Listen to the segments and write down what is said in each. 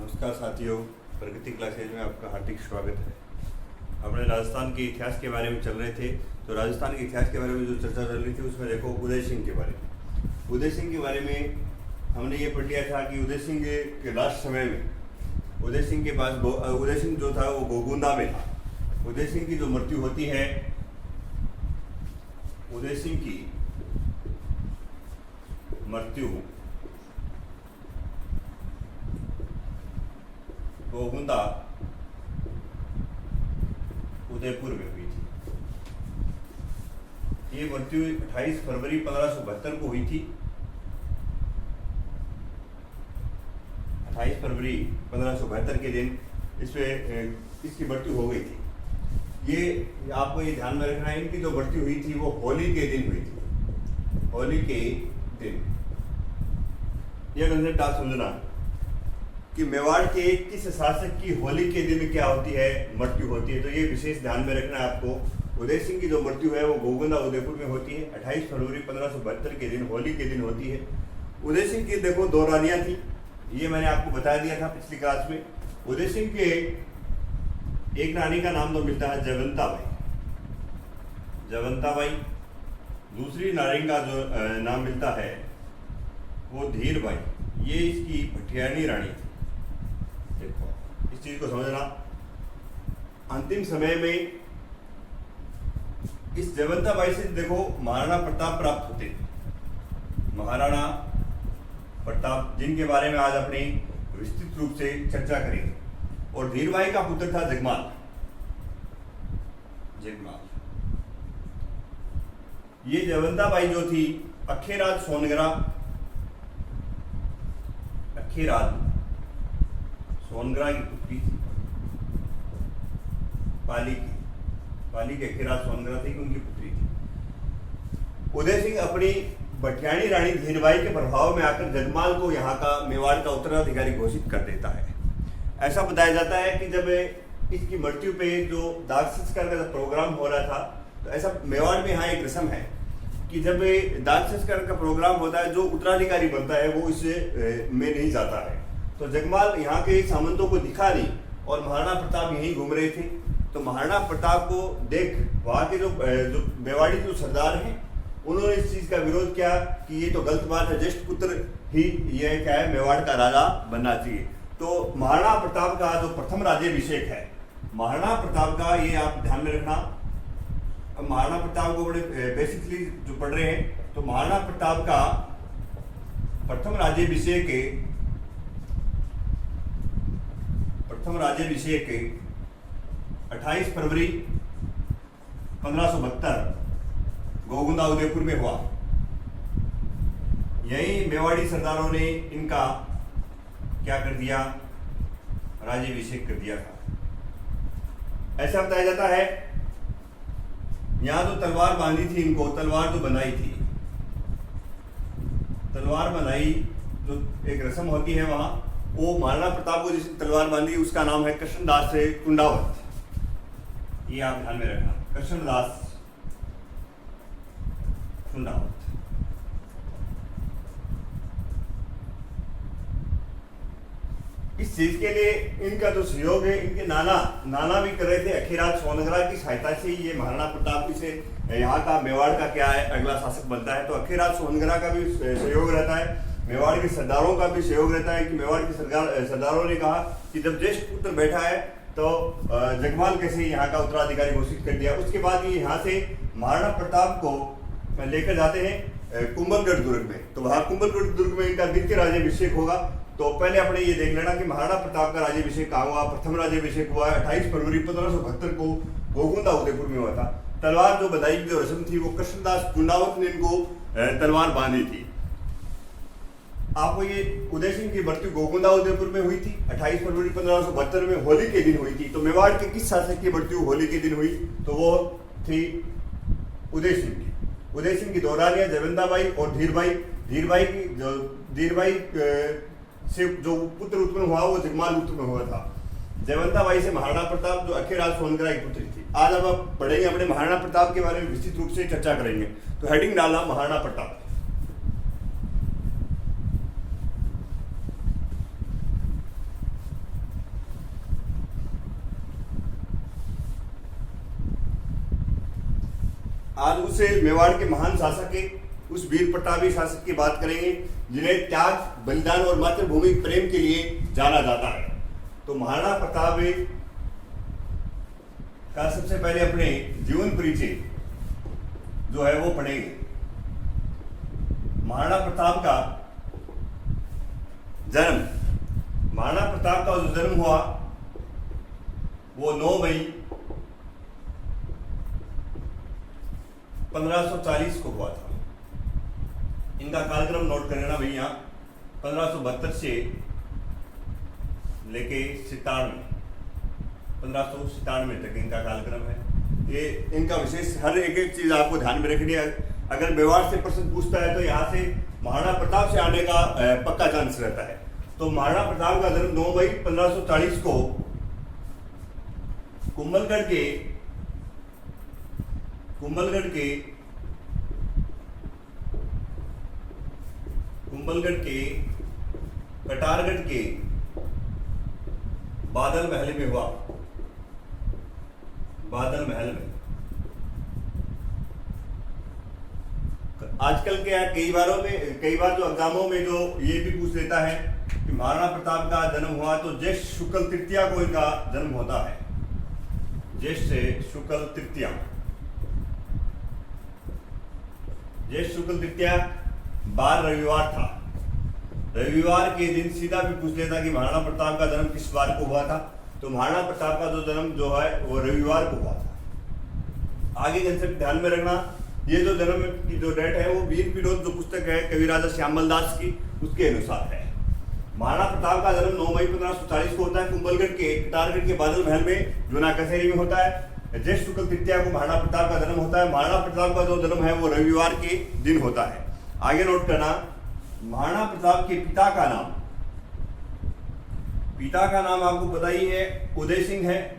नमस्कार साथियों, प्रगति क्लासेज में आपका हार्दिक स्वागत है। हमने राजस्थान के इतिहास के बारे में चल रहे थे, तो राजस्थान के इतिहास के बारे में जो चर्चा चल रही थी उसमें देखो उदय सिंह के बारे में। उदय सिंह के बारे में हमने ये पढ़ लिया था कि उदय सिंह के लास्ट समय में उदय सिंह के पास उदय सिंह जो था वो गोगुंदा में था। उदय सिंह की जो मृत्यु होती है, उदय सिंह की मृत्यु गोगुंदा उदयपुर में हुई थी। ये मृत्यु 28 फरवरी 1572 को हुई थी। 28 फरवरी 1572 के दिन इसकी मृत्यु हो गई थी। ये आपको ये ध्यान में रखना है, इनकी जो मृत्यु हुई थी वो होली के दिन हुई थी। होली के दिन यह कंसेप्ट आप समझना कि मेवाड़ के किस शासक की होली के दिन क्या होती है, मृत्यु होती है। तो ये विशेष ध्यान में रखना है आपको। उदय सिंह की जो मृत्यु है वो गोगुंदा उदयपुर में होती है। 28 फरवरी 1572 के दिन, होली के दिन होती है। उदय सिंह की देखो दो रानियां थी, ये मैंने आपको बता दिया था पिछली क्लास में। उदय सिंह के एक रानी का नाम तो मिलता है जयवंता बाई। दूसरी नारी का जो नाम मिलता है वो धीर बाई। ये इसकी भटियानी रानी थी। देखो इस चीज को समझना। अंतिम समय में इस जयवंता बाई से देखो महाराणा प्रताप प्राप्त होते थे। महाराणा प्रताप, जिनके बारे में आज अपनी विस्तृत रूप से चर्चा करेंगे। और धीरबाई का पुत्र था जगमाल। ये जयवंता बाई जो थी अखेराज सोनगरा की पुत्री थी। पाली के अखेराज सोनगरा थी, उनकी पुत्री थी। उदय सिंह अपनी भटियानी रानी धीरबाई के प्रभाव में आकर जगमाल को यहाँ का मेवाड़ का उत्तराधिकारी घोषित कर देता है। ऐसा बताया जाता है कि जब इसकी मृत्यु पे जो दाह संस्कार का प्रोग्राम हो रहा था, तो ऐसा मेवाड़ में यहाँ एक रस्म है कि जब दाह संस्कार का प्रोग्राम होता है, जो उत्तराधिकारी बनता है वो इससे में नहीं जाता है। तो जगमाल यहाँ के सामंतों को दिखा नहीं, और महाराणा प्रताप यहीं घूम रहे थे। तो महाराणा प्रताप को देख वहाँ के जो मेवाड़ी जो सरदार हैं, उन्होंने इस चीज का विरोध किया कि ये तो गलत बात है, ज्येष्ठ पुत्र ही ये क्या है, मेवाड़ का राजा बनना चाहिए। तो महाराणा प्रताप का जो प्रथम राज्याभिषेक है, महाराणा प्रताप का, ये आप ध्यान में रखना। महाराणा प्रताप को बड़े बेसिकली जो पढ़ रहे हैं, तो महाराणा प्रताप का प्रथम राज्याभिषेक 28 फरवरी 1572 गोगुंदा उदयपुर में हुआ। यही मेवाड़ी सरदारों ने इनका क्या कर दिया, राज्याभिषेक कर दिया था। ऐसा बताया जाता है यहाँ जो तलवार बांधी थी, इनको तलवार जो बनाई थी, तलवार बनाई जो एक रस्म होती है वहां, वो महाराणा प्रताप को जिसने तलवार बांधी उसका नाम है कृष्णदास से कुंडावत। ये आप ध्यान में रखना, कृष्णदास कुंडावत। इस चीज के लिए इनका जो सहयोग है, इनके नाना भी कर रहे थे। अखीराज सोनगरा की सहायता से ये महाराणा प्रताप से यहाँ का मेवाड़ का क्या है अगला शासक बनता है। तो अखीराज सोनगरा का भी सहयोग रहता है, मेवाड़ के सरदारों का भी सहयोग रहता है कि मेवाड़ के सरदारों ने कहा कि जब ज्येष्ठ पुत्र बैठा है तो जगमाल कैसे यहाँ का उत्तराधिकारी घोषित कर दिया। उसके बाद ये यहाँ से महाराणा प्रताप को लेकर जाते हैं कुंभलगढ़ दुर्ग में। तो वहाँ कुंभलगढ़ दुर्ग में इनका द्वितीय राज्याभिषेक होगा। तो पहले अपने ये देख लेना कि महाराणा प्रताप का राज्याभिषेक कहाँ हुआ। प्रथम राज्याभिषेक हुआ 28 फरवरी 1572 को गोगुंदा उदयपुर में हुआ था। तलवार जो बधाई की जो रस्म थी वो कृष्णदास कुंडावत ने इनको तलवार बांधी थी। आपको ये उदय सिंह की मृत्यु गोगुंदा उदयपुर में हुई थी 28 फरवरी 1572 में, होली के दिन हुई थी। तो मेवाड़ के किस शासक की मृत्यु होली के दिन हुई, तो वो थी उदय सिंह की। उदय सिंह की दो रानियां जयवंता बाई और धीरबाई से जो पुत्र उत्पन्न हुआ वो जगमाल उत्पन्न हुआ था। जयवंता बाई से महाराणा प्रताप जो अखेराज सोनगरा की पुत्री थी। आज अब आप पढ़ेंगे अपने महाराणा प्रताप के बारे में विस्तृत रूप से चर्चा करेंगे। तो हेडिंग डालना महाराणा प्रताप। आज उसे मेवाड़ के महान शासक के, उस वीर प्रतापी शासक की बात करेंगे जिन्हें त्याग, बलिदान और मातृभूमि प्रेम के लिए जाना जाता है। तो महाराणा प्रताप का सबसे पहले अपने जीवन परिचय जो है वो पढ़ेंगे। महाराणा प्रताप का जन्म, महाराणा प्रताप का जो जन्म हुआ वो 9 मई 1540 को हुआ था। इनका कालक्रम नोट कर लेना भैया, 1572 से लेके 1597 तक इनका कालक्रम है। ये इनका विशेष हर एक चीज आपको ध्यान में रखनी है। अगर मेवाड़ से प्रश्न पूछता है तो यहाँ से महाराणा प्रताप से आने का पक्का चांस रहता है। तो महाराणा प्रताप का जन्म 9 मई 1540 को कुंभलगढ़ के कटारगढ़ के बादल महल में हुआ। बादल महल में आजकल के कई बार जो एग्जामों में जो ये भी पूछ लेता है कि महाराणा प्रताप का जन्म हुआ तो ज्येष्ठ शुक्ल तृतीया को इनका जन्म होता है। ज्येष्ठ शुक्ल तृतीया, ज्येष्ठ शुक्ल तृतीया बार रविवार था। रविवार के दिन सीधा भी पूछ लेता कि महाराणा प्रताप का जन्म किस बार को हुआ था, तो महाराणा प्रताप का जो जन्म जो है वो रविवार को हुआ था। आगे कंसेप्ट ध्यान में रखना, ये जो जन्म की जो डेट है वो वीर विनोद जो पुस्तक है कवि राजा श्यामल दास की, उसके अनुसार है। महाराणा प्रताप का जन्म 9 मई 1540 को होता है कुंभलगढ़ के कटारगढ़ के बादल महल में जूना कचहरी में होता है। ज्येष्ठ शुक्ल तृतीया को महाराणा प्रताप का जन्म होता है। महाराणा प्रताप का जो जन्म है वो रविवार के दिन होता है। आगे नोट करना, महाराणा प्रताप के पिता का नाम, पिता का नाम आपको पता ही है, उदय सिंह है।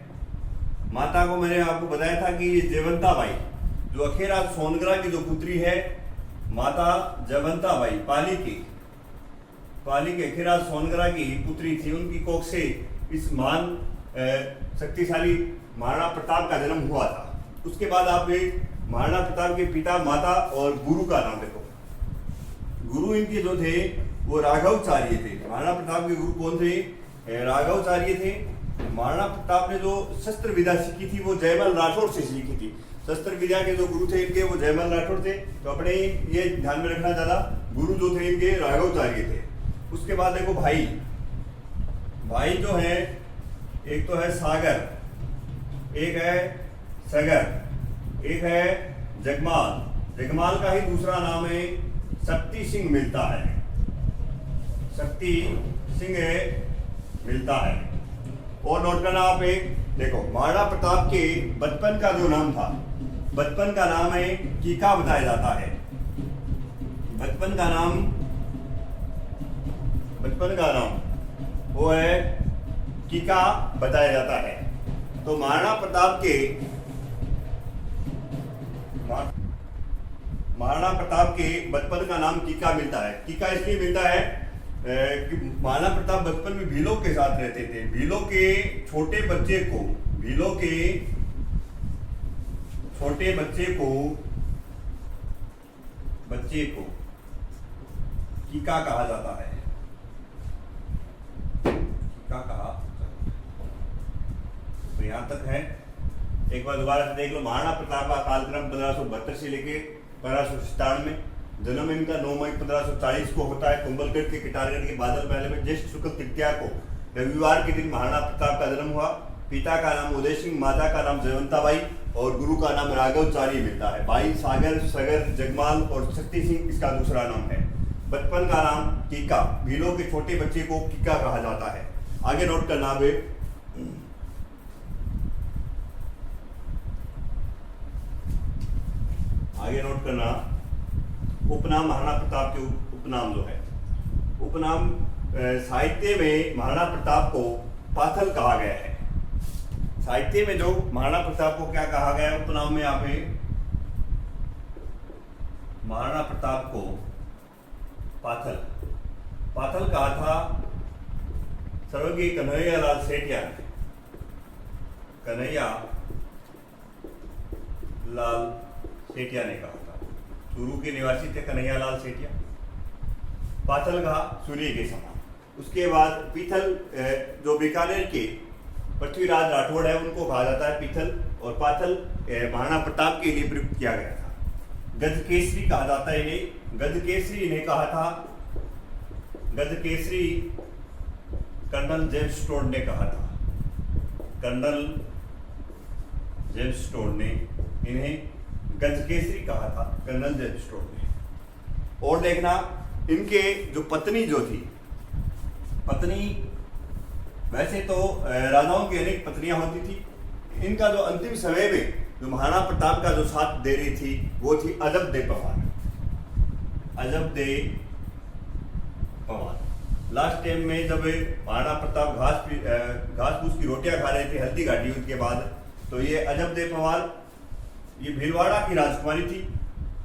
माता को मैंने आपको बताया था कि ये जयवंता बाई, जो अखेराज सोनगरा की जो पुत्री है, माता जयवंता बाई पाली के अखेराज सोनगरा की पुत्री थी। उनकी कोख से इस महान शक्तिशाली महाराणा प्रताप का जन्म हुआ था। उसके बाद आप महाराणा प्रताप के पिता, माता और गुरु का नाम देखो। गुरु इनके जो थे वो राघवाचार्य थे। महाराणा प्रताप के गुरु कौन थे? राघवाचार्य थे। महाराणा प्रताप ने जो शस्त्र विद्या सीखी थी वो जयमल राठौड़ से सीखी थी। शस्त्र विद्या के जो गुरु थे इनके वो जयमल राठौड़ थे। तो अपने ये ध्यान में रखना, ज्यादा गुरु जो थे इनके राघवाचार्य थे। उसके बाद देखो भाई जो है, एक तो है सागर, एक है सगर, एक है जगमाल का ही दूसरा नाम है शक्ति सिंह मिलता है। शक्ति सिंह मिलता है। और नोट करना आप एक देखो, महाराणा प्रताप के बचपन का जो नाम था, बचपन का नाम है कीका बताया जाता है। बचपन का नाम वो है कीका बताया जाता है। तो महाराणा प्रताप के बचपन का नाम कीका मिलता है। कीका इसलिए मिलता है कि महाराणा प्रताप बचपन में भीलों के साथ रहते थे। भीलों के छोटे बच्चे को कीका कहा जाता है। तो यहां तक है। एक बार दोबारा से देख लो, महाराणा प्रताप का कालक्रम 1572 से लेके 1597 में। जन्म इनका 9 मई 1540 को होता है कुंभलगढ़ के कटारगढ़ के बादल महल में। ज्येष्ठ शुक्ल तृतीया को रविवार के दिन महाराणा प्रताप का जन्म हुआ। पिता का नाम उदय सिंह, माता का नाम जयवंता बाई और गुरु का नाम राघवाचार्य मिलता है। भाई सागर, सगर, जगमाल और शक्ति सिंह इसका दूसरा नाम है। बचपन का नाम कीका, भीलों के छोटे बच्चे को कीका कहा जाता है। आगे नोट करना है, आगे नोट करना, उपनाम महाराणा प्रताप के उपनाम जो है, उपनाम साहित्य में महाराणा प्रताप को पाथल कहा गया है। साहित्य में जो महाराणा प्रताप को क्या कहा गया है उपनाम में, यहाँ पे महाराणा प्रताप को पाथल कहा था स्वर्गीय कन्हैया लाल सेठिया ने। कन्हैया लाल सेठिया ने कहा था। चूरू के निवासी थे कन्हैयालाल सेठिया। पाथल कहा सूर्य के समान। उसके बाद पीथल, जो बीकानेर के पृथ्वीराज राठौड़ है उनको कहा जाता है पीथल, और पाथल महाराणा प्रताप के लिए प्रयुक्त किया गया था। गजकेसरी कहा जाता है इन्हें। गजकेसरी इन्हें कहा था, गजकेसरी कर्नल जेम्स टोड ने कहा था। कर्नल जेम्स टोड ने इन्हें गजकेसरी कहा था, कर्नल जेम्स टोड ने। और देखना, इनके जो पत्नी जो थी, पत्नी वैसे तो राजाओं की अनेक पत्नियां होती थी, इनका जो अंतिम समय में जो महाराणा प्रताप का जो साथ दे रही थी वो थी अजब दे पवार। अजब दे पवार लास्ट टाइम में जब महाराणा प्रताप घास फूस की रोटियां खा रहे थे हल्दी घाटी युद्ध के बाद, तो ये अजब दे पवार, ये भीलवाड़ा की राजकुमारी थी,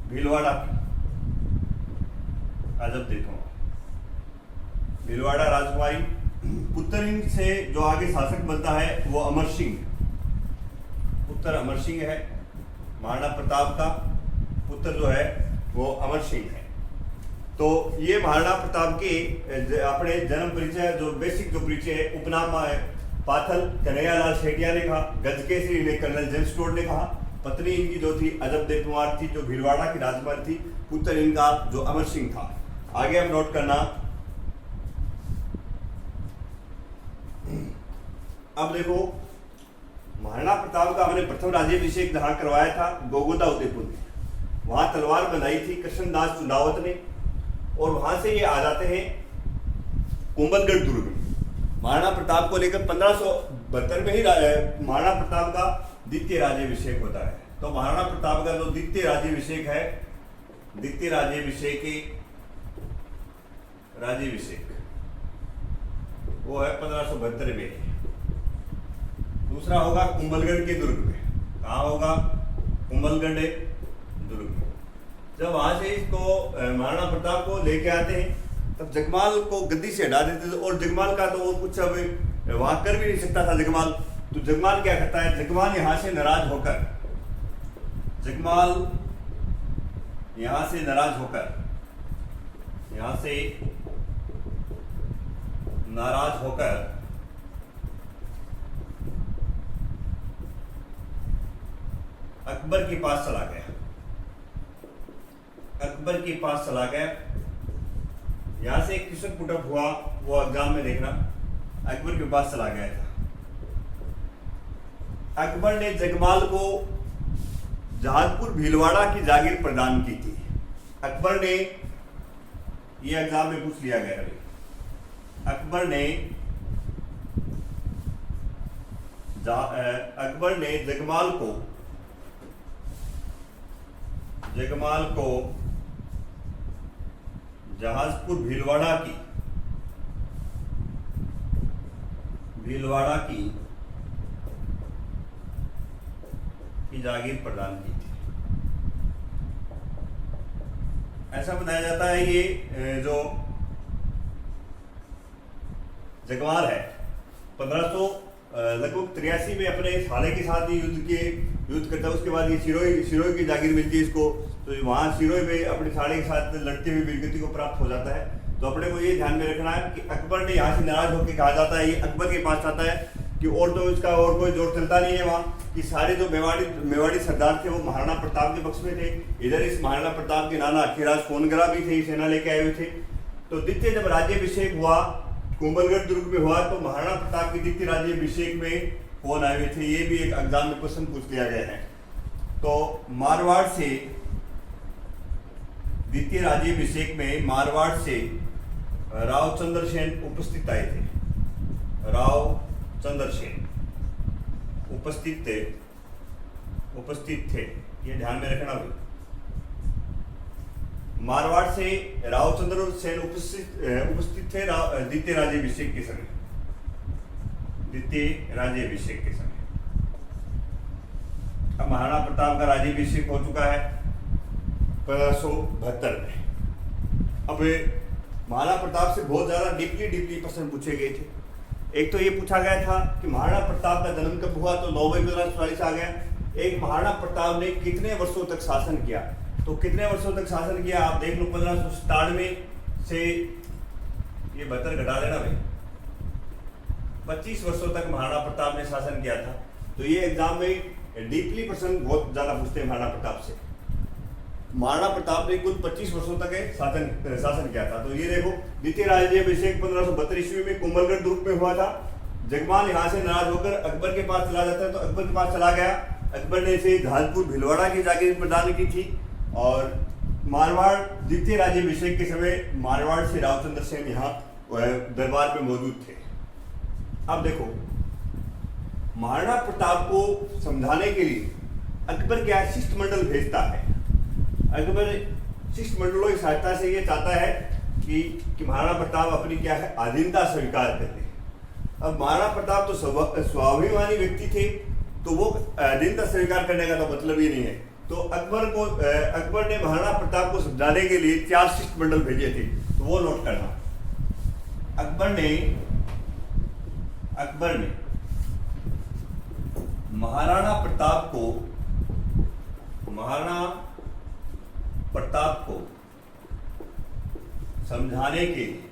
भीलवाड़ा की अजब दे पवार, भीलवाड़ा राजकुमारी। पुत्र से जो आगे शासक बनता है वो अमर सिंह, पुत्र अमर सिंह है। महाराणा प्रताप का पुत्र जो है वो अमर सिंह है। तो ये महाराणा प्रताप के अपने जन्म परिचय, जो बेसिक जो परिचय है, उपनाम है पाथल कन्हैयालाल सेठिया ने कहा, गजकेसरी ने कर्नल जेम्स टोड ने कहा, पत्नी इनकी जो थी अजब दे पवार थी जो भीलवाड़ा की राजकुमारी थी, पुत्र इनका जो अमर सिंह था। आगे हम नोट करना, अब देखो महाराणा प्रताप का हमने प्रथम राज्याभिषेक जहां करवाया था गोगोदा उदयपुर में, वहां तलवार बनाई थी कृष्णदास चुंडावत ने, और वहां से ये आ जाते हैं कुंभलगढ़ दुर्ग में। महाराणा प्रताप को लेकर 1572 में ही महाराणा प्रताप का द्वितीय राज्याभिषेक होता है। तो महाराणा प्रताप का जो द्वितीय राज्याभिषेक है, द्वितीय राज्याभिषेक वो है 1572 में। दूसरा होगा कुंभलगढ़ के दुर्ग में। कहाँ होगा? कुंभलगढ़ दुर्ग में। जब वहां से इसको महाराणा प्रताप को लेके आते हैं तब जगमाल को गद्दी से हटा देते थे, और जगमाल का तो वो कुछ अब वहां कर भी नहीं सकता था जगमाल। तो जगमाल क्या करता है, जगमाल यहाँ से नाराज होकर, जगमाल यहाँ से नाराज होकर, यहाँ से नाराज होकर अकबर के पास चला गया। अकबर के पास चला गया। यहां से किशन पुटअप हुआ, वो एग्जाम में देखना, अकबर के पास चला गया था। अकबर ने जगमाल को जहाजपुर भीलवाड़ा की जागीर प्रदान की थी। अकबर ने, ये एग्जाम में पूछ लिया गया अभी, अकबर ने जगमाल को जहाजपुर भीलवाड़ा की जागीर प्रदान की थी। ऐसा बताया जाता है ये जो जगमाल है 1583 में अपने साले के साथ ही युद्ध करता है। उसके बाद ये सिरोही की जागीर मिलती है इसको, तो वहाँ सिरोही में अपने साले के साथ लड़ते हुए वीरगति को प्राप्त हो जाता है। तो अपने को ये ध्यान में रखना है कि अकबर ने यहाँ से नाराज होकर कहा जाता है, ये अकबर के पास आता है कि और तो इसका और कोई जोर चलता नहीं है वहाँ, कि सारे जो मेवाड़ी सरदार थे वो महाराणा प्रताप के पक्ष में थे। इधर इस महाराणा प्रताप के नाना अखीराज सोनगरा भी थे, सेना लेके आए हुए थे। तो द्वितीय जब राज्याभिषेक हुआ कुंभलगढ़ दुर्ग में हुआ, तो महाराणा प्रताप के द्वितीय राज्याभिषेक में कौन आए हुए थे, ये भी एक एग्जाम में क्वेश्चन पूछ लिया गया है। तो मारवाड़ से द्वितीय राज्याभिषेक में मारवाड़ से राव चंद्र सेन उपस्थित आए थे। राव चंद्र सेन उपस्थित थे, ये ध्यान में रखना भी। मारवाड़ से रावचंद्र सेन उपस्थित थे द्वितीय राज्याभिषेक के समय। अब महाराणा प्रताप का राज्याभिषेक हो चुका है 1572 में। अब महाराणा प्रताप से बहुत ज्यादा डीपली प्रश्न पूछे गए थे। एक तो ये पूछा गया था कि महाराणा प्रताप का जन्म कब हुआ, तो 9 मई 1544 आ गया। एक महाराणा प्रताप ने कितने वर्षों तक शासन किया, तो कितने वर्षों तक शासन किया आप देख लो। 1597 से ये 72 घटा देना भाई, 25 वर्षों तक महाराणा प्रताप ने शासन किया था। तो ये एग्जाम में डीपली प्रश्न बहुत ज्यादा पूछते हैं महाराणा प्रताप से। महाराणा प्रताप ने कुल 25 वर्षों तक शासन किया था। तो ये देखो, द्वितीय राज्याभिषेक 1572 ईस्वी में कुंभलगढ़ दुर्ग में हुआ था। जगमान यहाँ से नाराज होकर अकबर के पास चला जाता है, तो अकबर के पास चला गया। अकबर ने इसे झालपुर भिलवाड़ा की जागीर प्रदान की थी। और मारवाड़ द्वितीय राज्याभिषेक के समय मारवाड़ से रावचंद्र सेन यहाँ दरबार में मौजूद थे। अब देखो, महाराणा प्रताप को समझाने के लिए अकबर क्या शिष्टमंडल भेजता है। अकबर शिष्टमंडलों की सहायता से ये चाहता है कि महाराणा प्रताप अपनी क्या है अधीनता स्वीकार कर ले। अब महाराणा प्रताप तो स्वाभिमानी व्यक्ति थे, तो वो अधीनता स्वीकार करने का तो मतलब ही नहीं है। तो अकबर ने महाराणा प्रताप को समझाने के लिए 4 शिष्टमंडल भेजे थे, तो वो नोट करना। अकबर ने महाराणा प्रताप को समझाने के लिए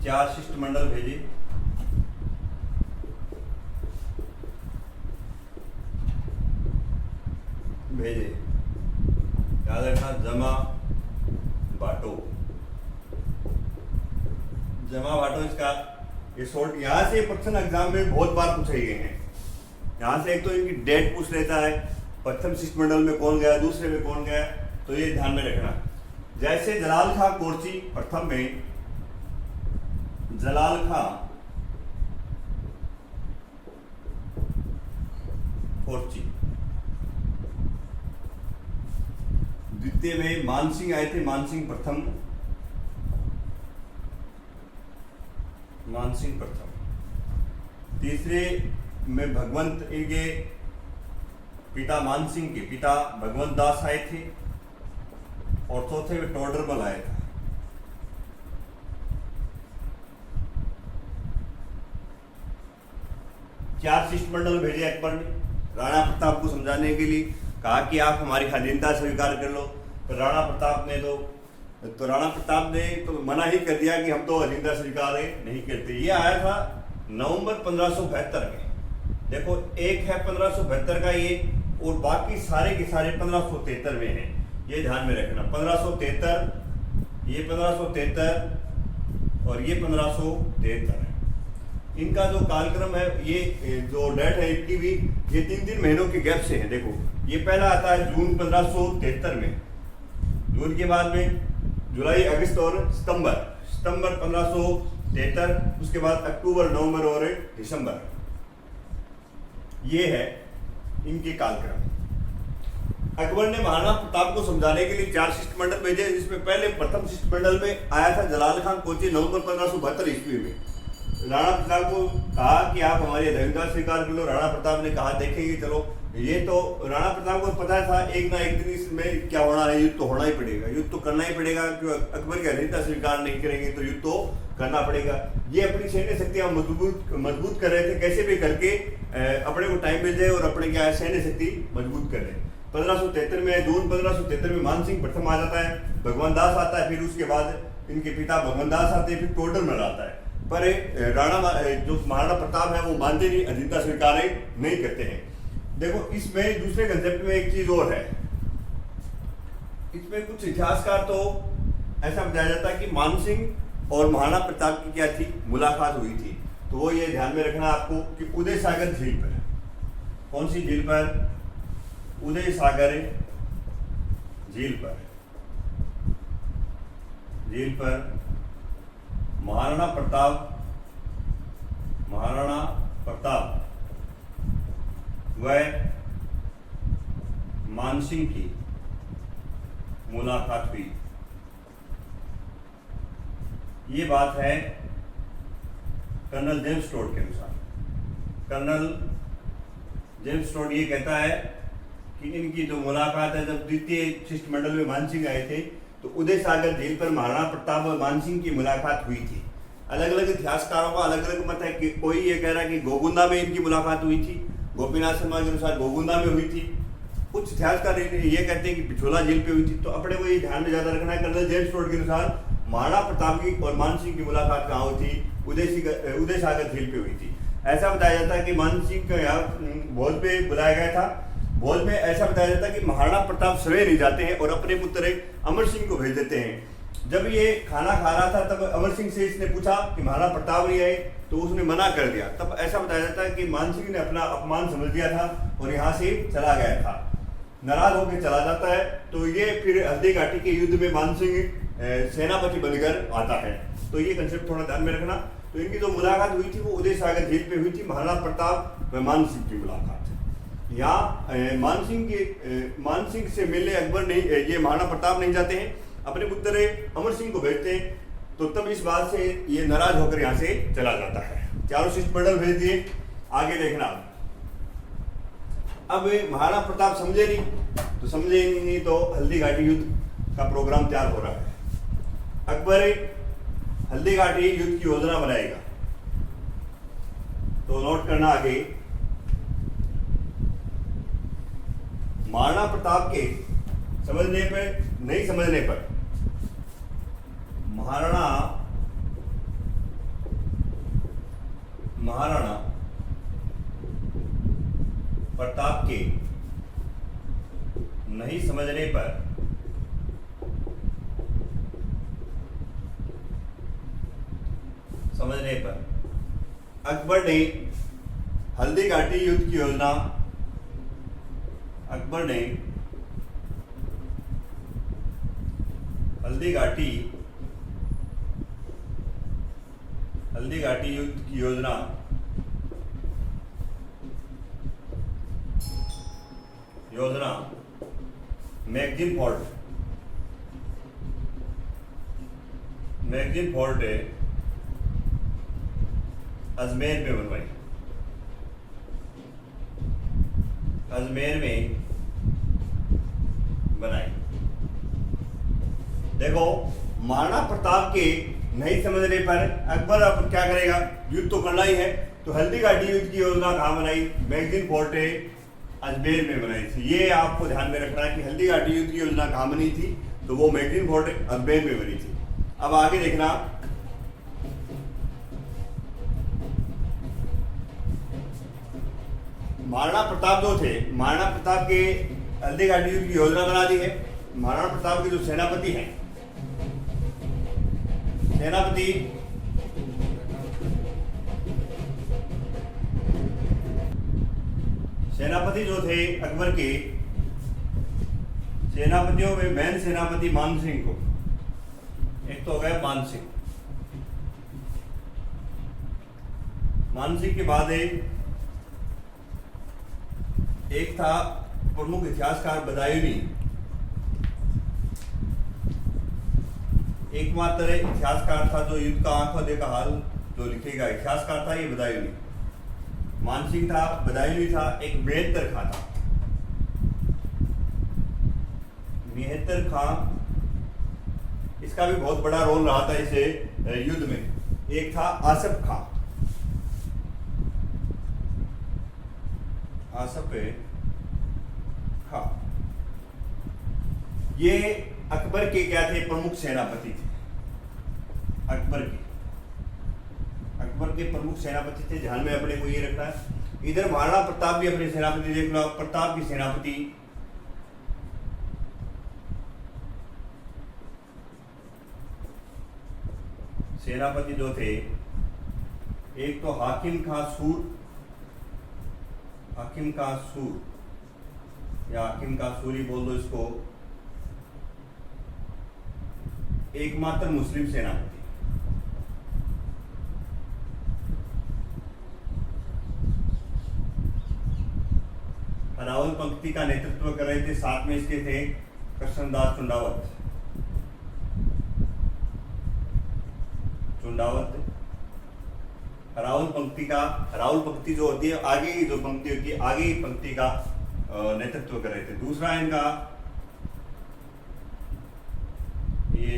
4 शिष्टमंडल भेजे। याद रखना, जमा बाटो इसका ये शॉर्ट। यहाँ से प्रश्न एग्जाम में बहुत बार पूछे गए हैं। यहाँ से एक तो इनकी डेट पूछ लेता है, प्रथम शिष्टमंडल में कौन गया, दूसरे में कौन गया, तो ये ध्यान में रखना। जैसे जलाल खां कोर्ची, प्रथम में जलाल खां कोर्ची, द्वितीय में मानसिंह आए थे, मानसिंह प्रथम, तीसरे में भगवंत, इनके पिता मानसिंह के पिता भगवंत दास आए थे, और चौथे में टोडरमल आया था। चार शिष्टमंडल भेजे अकबर ने राणा प्रताप को समझाने के लिए, कहा कि आप हमारी अधीनता स्वीकार कर लो। तो राणा प्रताप ने तो मना ही कर दिया कि हम तो अधीनता स्वीकार नहीं करते। ये आया था नवंबर 1572 में। देखो, एक है 1572 का ये, और बाकी सारे के सारे 1573 में है। ये ध्यान में रखना, 1573, ये 1573 और ये 1573। इनका जो कालक्रम है, ये जो डेट है इनकी भी, ये 3 महीनों के गैप से है। देखो, ये पहला आता है जून 1573 में, जून के बाद में जुलाई, अगस्त और सितंबर 1573, उसके बाद अक्टूबर, नवंबर और दिसंबर। ये है इनके कालक्रम। अकबर ने महाराणा प्रताप को समझाने के लिए 4 शिष्टमंडल भेजे, जिसमें पहले प्रथम शिष्टमंडल में आया था जलाल खान कोची, नवंबर 1572 ईस्वी में। राणा प्रताप को कहा कि आप हमारी अधीनता स्वीकार कर लो। राणा प्रताप ने कहा देखेंगे, चलो। ये तो राणा प्रताप को पता था एक ना एक दिन इसमें क्या होना है, युद्ध तो होना ही पड़ेगा, युद्ध तो करना ही पड़ेगा, क्यों अकबर की अधीनता स्वीकार नहीं करेंगे तो युद्ध तो करना पड़ेगा। ये अपनी सैन्य शक्तियां मजबूत कर रहे थे, कैसे भी करके अपने को टाइम मिल जाए और अपने क्या है सैन्य शक्ति मजबूत कर रहे। 1573 में, जून 1573 में मानसिंह प्रथम आ जाता है, भगवान दास आता है, फिर उसके बाद इनके पिता भगवान दास आते हैं, फिर टोडरमल आता है। पर जो महाराणा प्रताप है वो मानते नहीं, अधीनता स्वीकार नहीं करते हैं। देखो, इसमें दूसरे कंसेप्ट में एक चीज और है। इसमें कुछ इतिहासकार तो ऐसा बताया जाता है कि मानसिंह और महाराणा प्रताप की क्या थी, मुलाकात हुई थी। तो वो ये ध्यान में रखना आपको कि उदय सागर झील पर, कौन सी झील पर, उदय सागर झील पर महाराणा प्रताप व मानसिंह की मुलाकात हुई। ये बात है कर्नल जेम्स टोड के अनुसार। कर्नल जेम्स टोड ये कहता है कि इनकी जो मुलाकात है, जब द्वितीय शिष्टमंडल में मानसिंह आए थे, तो उदय सागर झील पर महाराणा प्रताप और मान सिंह की मुलाकात हुई थी। अलग अलग इतिहासकारों का अलग अलग मत है कि कोई ये कह रहा है कि गोगुंदा में इनकी मुलाकात हुई थी, गोपीनाथ शर्मा के अनुसार गोगुंदा में हुई थी, कुछ इतिहासकार ये कहते हैं कि पिछोला झील पे हुई थी। तो अपने को ये ध्यान में ज्यादा रखना है। कर्नल जेम्स टोड के अनुसार महाराणा प्रताप की और मान सिंह की मुलाकात कहाँ हुई थी? उदय सागर झील पे हुई थी। ऐसा बताया जाता है कि मान सिंह को यहाँ भोज पे बुलाया गया था। भोज में ऐसा बताया जाता है कि महाराणा प्रताप सवेरे नहीं जाते हैं और अपने पुत्र अमर सिंह को भेज देते हैं। जब ये खाना खा रहा था तब अमर सिंह से इसने पूछा कि महाराणा प्रताप नहीं आए, तो उसने मना कर दिया। तब ऐसा बताया जाता है कि मान सिंह ने अपना अपमान समझ लिया था और यहाँ से चला गया था, नाराज होकर चला जाता है। तो ये फिर हल्दी घाटी के युद्ध में मान सिंह सेनापति बनकर आता है। तो ये कंसेप्ट थोड़ा ध्यान में रखना। तो इनकी जो मुलाकात हुई थी वो उदय सागर झील पे हुई थी, महाराणा प्रताप व मान सिंह की मुलाकात। यहाँ मान सिंह से मिलने अकबर नहीं, ये महाराणा प्रताप नहीं जाते हैं, अपने पुत्र अमर सिंह को भेजते हैं। तो तब इस बात से ये नाराज होकर यहाँ से चला जाता है। चारों शिष्टमंडल भेज दिए, आगे देखना। अब महाराणा प्रताप समझे नहीं, तो समझे नहीं तो हल्दी घाटी युद्ध का प्रोग्राम तैयार हो रहा है। अकबर हल्दी घाटी युद्ध की योजना बनाएगा। तो नोट करना आगे, महाराणा प्रताप के समझने पर नहीं समझने पर महाराणा प्रताप के नहीं समझने पर अकबर ने हल्दी घाटी युद्ध की योजना हल्दी घाटी युद्ध की योजना मैगजीन फोर्ट अजमेर में बनवाई। देखो, महाराणा प्रताप के नहीं समझने पर अकबर अब क्या करेगा? युद्ध तो करना ही है। तो हल्दी घाटी युद्ध की योजना कहाँ बनाई? मैगजीन फोर्ट अजमेर में बनाई थी। ये आपको ध्यान में रखना है कि हल्दी घाटी युद्ध की योजना कहाँ बनी थी, तो वो मैगजीन फोर्ट अजमेर में बनी थी। अब आगे देखना, महाराणा प्रताप जो थे, महाराणा प्रताप के हल्दी घाटी युद्ध की योजना बना दी है। महाराणा प्रताप के जो सेनापति हैं, सेनापति जो थे अकबर के, सेनापतियों में मेन सेनापति मान सिंह को, एक तो हो गया मान सिंह के बाद एक था प्रमुख इतिहासकार बदायूनी, एकमात्र इतिहासकार था जो युद्ध का आंखों देखा हाल जो लिखेगा, इतिहासकार था ये बदायूनी। मान सिंह था, बदायूनी था, एक मेहतर खां था। मेहतर खां, इसका भी बहुत बड़ा रोल रहा था इस युद्ध में। एक था आसफ खां, ये अकबर के क्या थे? प्रमुख सेनापति थे। अकबर के प्रमुख सेनापति थे। ध्यान में अपने को ये रखना है। इधर महाराणा प्रताप भी अपने सेनापति देख लो। प्रताप की सेनापति जो थे, एक तो हाकिम खां सूर या हाकिम खां सूरी बोल दो इसको, एकमात्र मुस्लिम सेनापति। रावल पंक्ति का नेतृत्व कर रहे थे। साथ में इसके थे कृष्णदास चुंडावत। रावल पंक्ति जो होती है, आगे की जो पंक्ति होती है, आगे की पंक्ति का नेतृत्व कर रहे थे। दूसरा इनका ये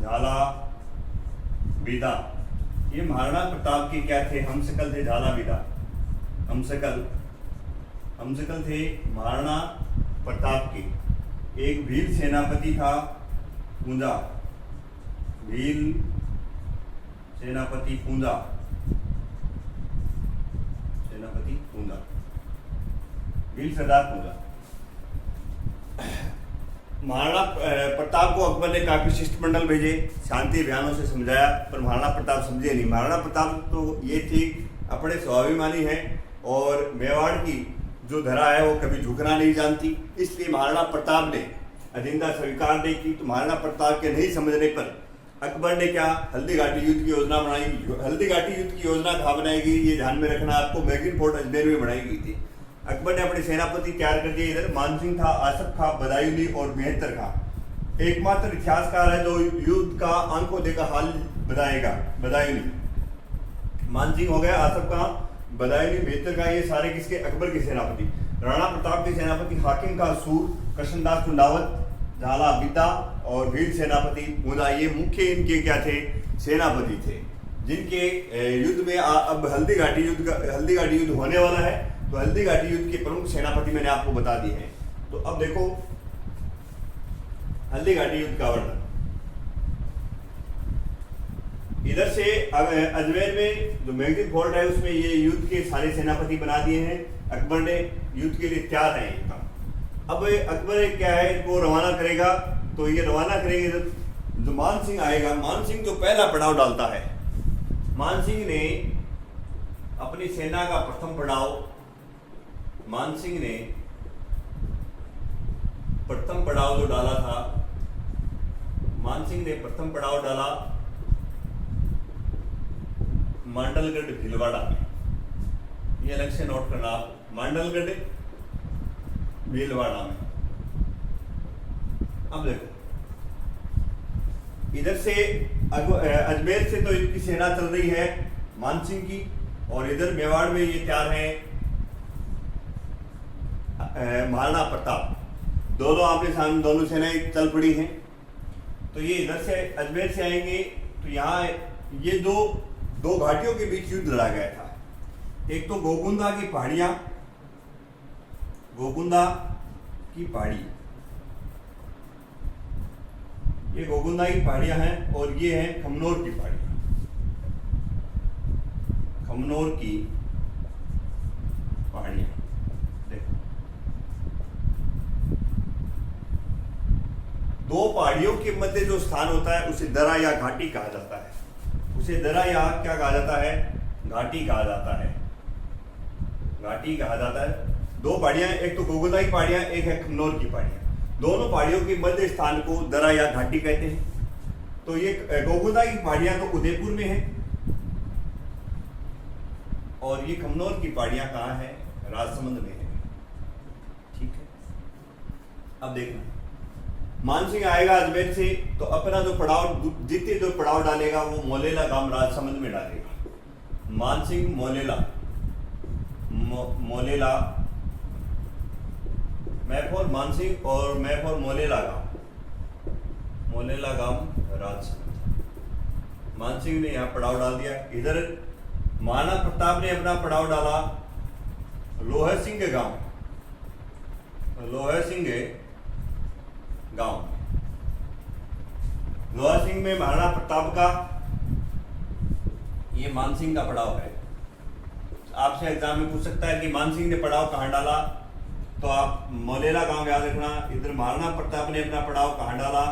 झाला बीदा, ये महाराणा प्रताप के क्या थे? हमशक्ल थे झाला बीदा। हमशक्ल थे महाराणा प्रताप के। एक भील सेनापति था पूंजा, भील सेनापति पूंजा, भील सरदार पूंजा। महाराणा प्रताप को अकबर ने काफी शिष्टमंडल भेजे, शांति अभियानों से समझाया, पर महाराणा प्रताप समझे नहीं। महाराणा प्रताप तो ये थे अपने स्वाभिमानी हैं और मेवाड़ की जो धरा है वो कभी झुकना नहीं जानती, इसलिए महाराणा प्रताप ने अधीनता स्वीकार नहीं की। तो महाराणा प्रताप के नहीं समझने पर अकबर ने क्या, हल्दी घाटी युद्ध की योजना बनाई। हल्दी घाटी युद्ध की योजना कहाँ बनाई गई, ये ध्यान में रखना आपको, मैगजीन फोर्ट अजमेर में बनाई गई थी। अकबर ने अपने सेनापति तैयार कर दिए। इधर मानसिंह था, आसफ खां, बदायूंनी और मेहतर खां। एकमात्र इतिहासकार है जो युद्ध का आंखों देखा हाल बताएगा, बदायूंनी। मानसिंह हो गया, आसफ खां, बदायूंनी, मेहतर खां, ये सारे किसके? अकबर के सेनापति। राणा प्रताप के सेनापति हाकिम खां सूर, कृष्णदास कुंडावत, झाला बीदा और भील सेनापति पूंजा, ये मुख्य इनके क्या थे? सेनापति थे, जिनके युद्ध में अब हल्दी घाटी युद्ध होने वाला है। तो हल्दी घाटी युद्ध के प्रमुख सेनापति मैंने आपको बता दिए हैं। तो अब देखो हल्दी घाटी युद्ध का वर्णन। इधर से अजमेर में जो मैगजीन फोर्ट है उसमें ये युद्ध के सारे सेनापति बना दिए हैं। अकबर ने युद्ध के लिए तैयार है इनका। अब अकबर क्या है, इनको रवाना करेगा। तो ये रवाना करेंगे जो मानसिंह आएगा, मानसिंह जो पहला पड़ाव डालता है। मानसिंह ने अपनी सेना का प्रथम पड़ाव, मानसिंह ने प्रथम पड़ाव जो डाला था, मानसिंह ने प्रथम पड़ाव डाला मांडलगढ़ भीलवाड़ा में। ये अलग से नोट करना आप, मांडलगढ़ भीलवाड़ा में। अब देखो इधर से अजमेर से तो इनकी सेना चल रही है मानसिंह की, और इधर मेवाड़ में ये तैयार है महाराणा प्रताप। दोनों आमने सामने दोनों सेनाएं चल पड़ी हैं। तो ये इधर से अजमेर से आएंगे। तो यहाँ ये दो घाटियों के बीच युद्ध लड़ा गया था। एक तो गोगुंदा की पहाड़ियां, गोगुंदा की पहाड़ी, ये गोगुंदा की पहाड़ियां हैं, और ये है खमनोर की पहाड़ियां, खमनोर की पहाड़ियां। देखो दो पहाड़ियों के मध्य जो स्थान होता है उसे दरा या घाटी कहा जाता है। उसे दरा या क्या कहा जाता है? घाटी कहा जाता है, घाटी कहा जाता है। दो पहाड़ियां, एक तो गोगुंदा की पहाड़ियां, एक है खमनोर की पहाड़ियां। दोनों पहाड़ियों के मध्य स्थान को दरा या घाटी कहते हैं। तो ये गोगुंदा की पहाड़ियां तो उदयपुर में है, और ये खमनोर की पहाड़ियां कहाँ है? राजसमंद में है। ठीक है, अब देखना मानसिंह आएगा अजमेर से, तो अपना जो पड़ाव, जितने जो पड़ाव डालेगा वो मोलेला गांव राजसमंद में डालेगा। मानसिंह मोलेला मैफोर मानसिंह और मैफोर मोलेला गांव राजसमंद। मानसिंह ने यहाँ पड़ाव डाल दिया। इधर महाराणा प्रताप ने अपना पड़ाव डाला लोहर सिंह गांव, लोहर सिंह में महाराणा प्रताप का, ये मानसिंह का पड़ाव है। आपसे एग्जाम में पूछ सकता है कि मानसिंह ने पड़ाव कहाँ डाला, तो आप मोलेला गांव याद रखना। इधर महाराणा प्रताप ने अपना पड़ाव कहाँ डाला,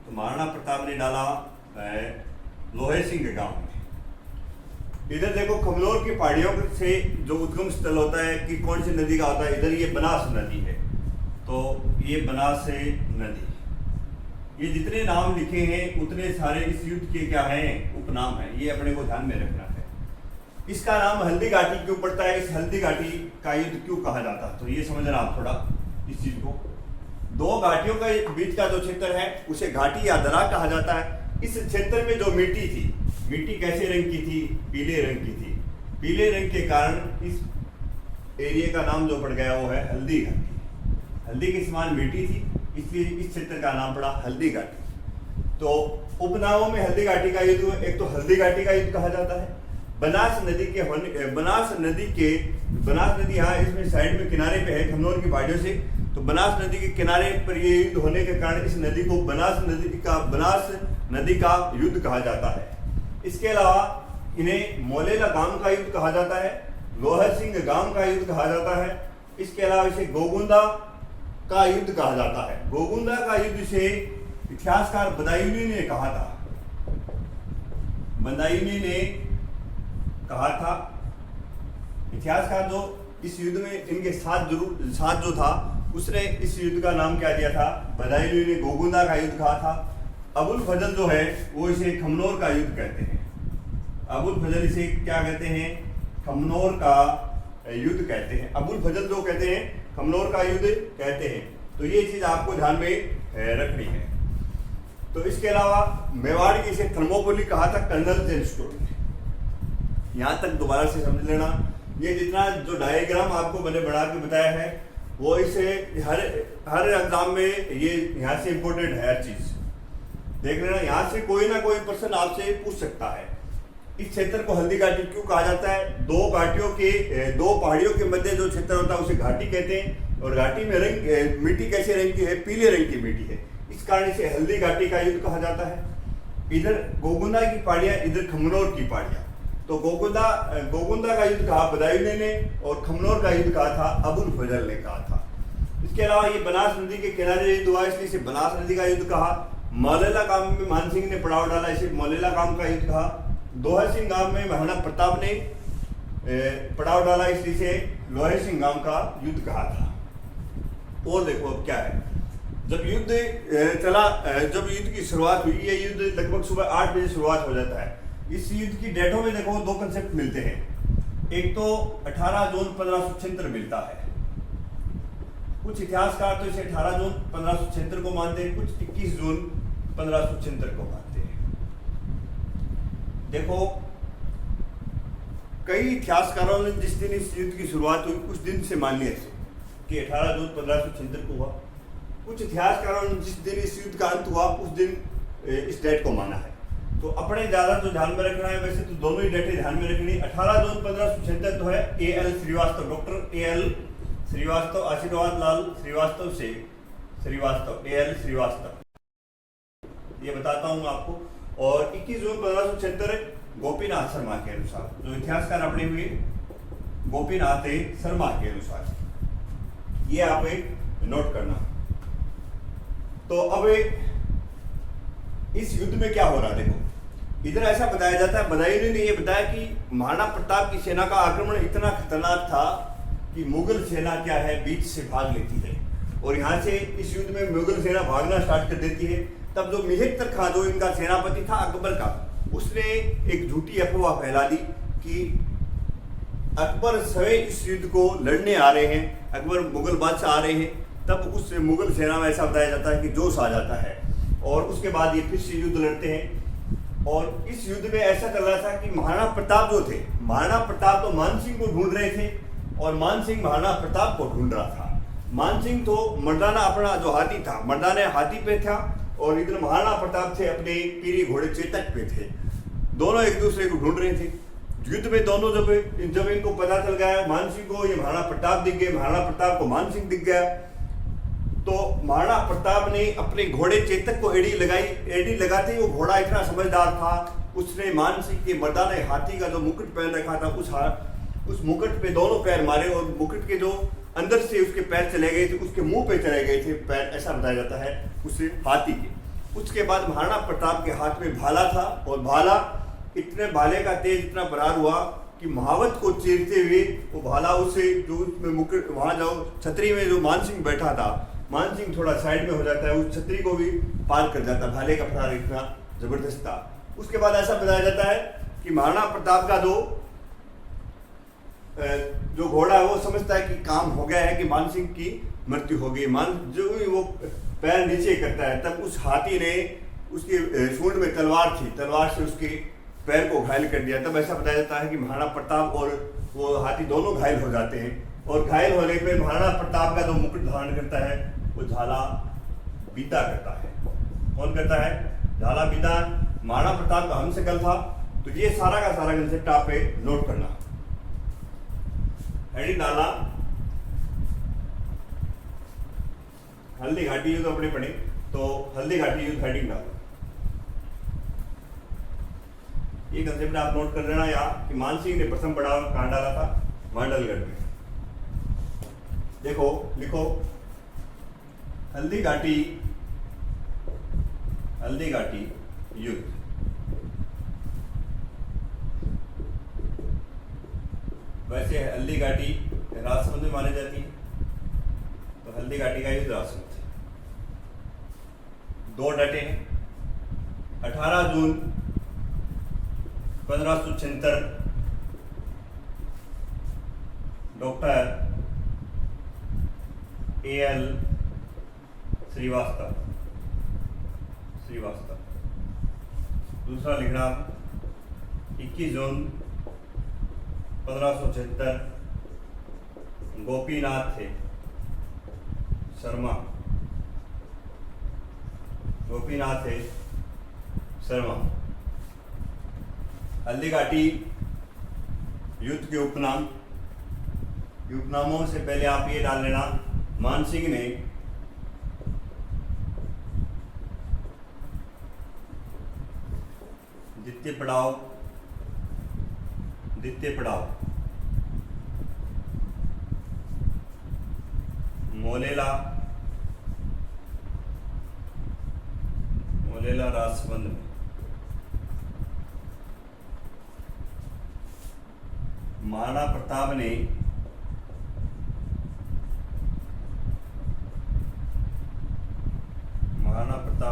तो महाराणा प्रताप ने डाला लोहे सिंह गांव में। इधर देखो खमनोर की पहाड़ियों से जो उद्गम स्थल होता है कि कौन सी नदी का होता है, इधर ये बनास नदी है। तो ये बनास नदी, ये जितने नाम लिखे हैं उतने सारे इस युद्ध के क्या हैं? उपनाम है। ये अपने को ध्यान में रखना है। इसका नाम हल्दी घाटी क्यों पड़ता है, इस हल्दी घाटी का युद्ध क्यों कहा जाता है, तो ये समझना आप थोड़ा इस चीज को। दो घाटियों का बीच का जो क्षेत्र है उसे घाटी या दरा कहा जाता है। इस क्षेत्र में जो मिट्टी थी, मिट्टी कैसे रंग की थी? पीले रंग की थी। पीले रंग के कारण इस एरिया का नाम जो पड़ गया वो है हल्दी घाटी। हल्दी के समान मिट्टी थी, इसलिए इस क्षेत्र का नाम पड़ा हल्दी घाटी। तो उपनामों में हल्दी घाटी का युद्ध, एक तो हल्दी घाटी का युद्ध कहा जाता है। बनास नदी यहाँ इसमें साइड में किनारे पे है खमनोर की पहाड़ियों से, तो बनास नदी के किनारे पर ये युद्ध होने के कारण इस नदी को बनास नदी का युद्ध कहा जाता है। इसके अलावा इन्हें मोलेला गांव का युद्ध कहा जाता है, लोहर सिंह गांव का युद्ध कहा जाता है। इसके अलावा इसे गोगुंदा का युद्ध कहा जाता है। गोगुंदा का युद्ध से इतिहासकार बदायूनी ने कहा था, बदायूनी ने कहा था इतिहासकार जो इस युद्ध में इनके साथ जो था उसने इस युद्ध का नाम क्या दिया था, बदायूनी ने गोगुंदा का युद्ध कहा था। अबुल फजल जो है वो इसे खमनोर का युद्ध कहते हैं। अबुल फजल इसे क्या कहते हैं, खमनोर का युद्ध कहते हैं। अबुल फजल जो कहते हैं खमनोर का युद्ध कहते हैं। तो ये चीज आपको ध्यान में रखनी है। तो इसके अलावा मेवाड़ की इसे थर्मोपोली कहा था कर्नल जेनस्टोन ने। यहाँ तक दोबारा से समझ लेना, ये जितना जो डायग्राम आपको मैंने बना के बताया है वो इसे हर एग्जाम में ये यहाँ से इम्पोर्टेंट है। हर चीज देख लेना, यहाँ से कोई ना कोई पर्सन आपसे पूछ सकता है। इस क्षेत्र को हल्दी घाटी क्यों कहा जाता है? दो पहाड़ियों के मध्य जो क्षेत्र होता है उसे घाटी कहते हैं, और घाटी में रंग मिट्टी कैसे रंग की है, पीले रंग की मिट्टी है, इस कारण इसे हल्दी घाटी का युद्ध कहा जाता है। इधर गोगुंदा की पहाड़ियां, इधर खमनोर की पहाड़ियां। तो गोगुंदा का युद्ध कहा बदायूनी ने और खमनोर का युद्ध कहा था अबुल फजल ने कहा था। इसके अलावा ये बनास नदी के किनारे युद्ध हुआ, इसलिए इसे बनास नदी का युद्ध कहा। मोलेला गांव में मान सिंह ने पड़ाव डाला, इसे मोलेला गांव का युद्ध कहा। लोहर सिंह गांव में महाराणा प्रताप ने पड़ाव डाला, इसलिए इसे लोहर सिंह गांव का युद्ध कहा था। और देखो अब क्या है, जब युद्ध की शुरुआत हुई, ये युद्ध लगभग सुबह 8 बजे शुरुआत हो जाता है। इस युद्ध की डेटों में देखो दो कंसेप्ट मिलते हैं। एक तो 18 जून 1576 मिलता है। कुछ इतिहासकार तो इसे 18 जून 1576 को मानते हैं, कुछ 21 जून 1576 को मानते हैं। देखो कई इतिहासकारों ने जिस दिन इस युद्ध की शुरुआत हुई उस दिन से मान लिया कि 18 जून 1576 को हुआ। कुछ इतिहासकारों ने जिस दिन इस युद्ध का अंत हुआ उस दिन इस डेट को माना है। तो अपने ज्यादा तो ध्यान में रखना है, वैसे तो दोनों ही डेटें ध्यान में रखनी। 18 जून 1576 तो है A.L. Srivastava, doctor A.L. Srivastava, आशीर्वाद लाल श्रीवास्तव से A.L. श्रीवास्तव, ये बताता हूं आपको। और 21 जून 1576 गोपीनाथ शर्मा के अनुसार, जो इतिहासकार अपने हुए गोपीनाथ शर्मा के अनुसार, ये आप नोट करना। तो अब इस युद्ध में क्या हो रहा है, देखो इधर ऐसा बताया जाता है, बदायूनी ने यह बताया कि महाराणा प्रताप की सेना का आक्रमण इतना खतरनाक था कि मुगल सेना क्या है बीच से भाग लेती है, और यहाँ से इस युद्ध में मुगल सेना भागना स्टार्ट कर देती है। तब जो मिहिर खां, जो इनका सेनापति था अकबर का, उसने एक झूठी अफवाह फैला दी कि अकबर स्वयं इस युद्ध को लड़ने आ रहे हैं, अकबर मुगल बादशाह आ रहे हैं। तब उस मुगल सेना में ऐसा बताया जाता है कि जोश आ जाता है, और उसके बाद ये फिर से युद्ध लड़ते हैं। और इस युद्ध में ऐसा चल रहा था कि महाराणा प्रताप जो थे, महाराणा प्रताप तो मान सिंह को ढूंढ रहे थे और मान सिंह महाराणा प्रताप को ढूंढ रहा था। मान सिंह तो मर्दाना अपना जो हाथी था, मर्दाना हाथी पे था, और इधर महाराणा प्रताप थे अपने पीरी घोड़े चेतक पे थे। दोनों एक दूसरे को ढूंढ रहे थे। युद्ध में दोनों जब इनको पता चल गया, मान सिंह को ये महाराणा प्रताप दिख गए, महाराणा प्रताप को मान सिंह दिख गया, तो महाराणा प्रताप ने अपने घोड़े चेतक को एड़ी लगाई। एड़ी लगाते ही वो घोड़ा इतना समझदार था, उसने मान सिंह के मर्दाने हाथी का जो मुकुट पहन रखा था उस मुकुट पे दोनों पैर मारे, और मुकुट के जो अंदर से उसके पैर चले गए थे, उसके मुंह पे चले गए थे पैर, ऐसा बताया जाता है उस हाथी के। उसके बाद महाराणा प्रताप के हाथ में भाला था, और भाला इतने भाले का तेज इतना बरार हुआ कि महावत को चीरते हुए वो भाला उसे जो उसमें मुकुट, वहां जाओ छतरी में जो मान सिंह बैठा था, मान सिंह थोड़ा साइड में हो जाता है, उस छतरी को भी पार कर जाता। भाले का प्रहार इतना जबरदस्त था। उसके बाद ऐसा बताया जाता है कि महाराणा प्रताप का जो घोड़ा है वो समझता है कि काम हो गया है, कि मान सिंह की मृत्यु हो गई। जो वो पैर नीचे करता है, तब उस हाथी ने उसकी सूंड में तलवार थी, तलवार से उसके पैर को घायल कर दिया। तब ऐसा बताया जाता है कि महाराणा प्रताप और वो हाथी दोनों घायल हो जाते हैं, और घायल होने पर महाराणा प्रताप का जो मुकुट धारण करता है वो झाला बीता करता है। कौन करता है? झाला बिदा महाराणा प्रताप का हमशक्ल था। तो ये सारा का सारा कंसेप्ट आप नोट करना। हेडिंग डाला हल्दी घाटी युद्ध अपने पढ़े, तो हल्दी घाटी युद्ध हेडिंग डालो। ये कंसेप्ट आप नोट कर लेना यार कि मानसिंह ने प्रथम पड़ाव कहां डाला था, मांडलगढ़ में। देखो लिखो हल्दी घाटी युद्ध। वैसे हल्दी घाटी राजसमंद में मानी जाती है, तो हल्दी घाटी का युद्ध राजसमंद। दो डटे हैं। 18 जून 1576 डॉक्टर A.L. श्रीवास्तव। दूसरा लिखना 21 जून 1576 गोपीनाथ थे शर्मा। हल्दी घाटी युद्ध के उपनामों से पहले आप ये डाल लेना, मानसिंह ने द्वितीय पड़ाव मोलेला राजसमंद में, महाराणा प्रताप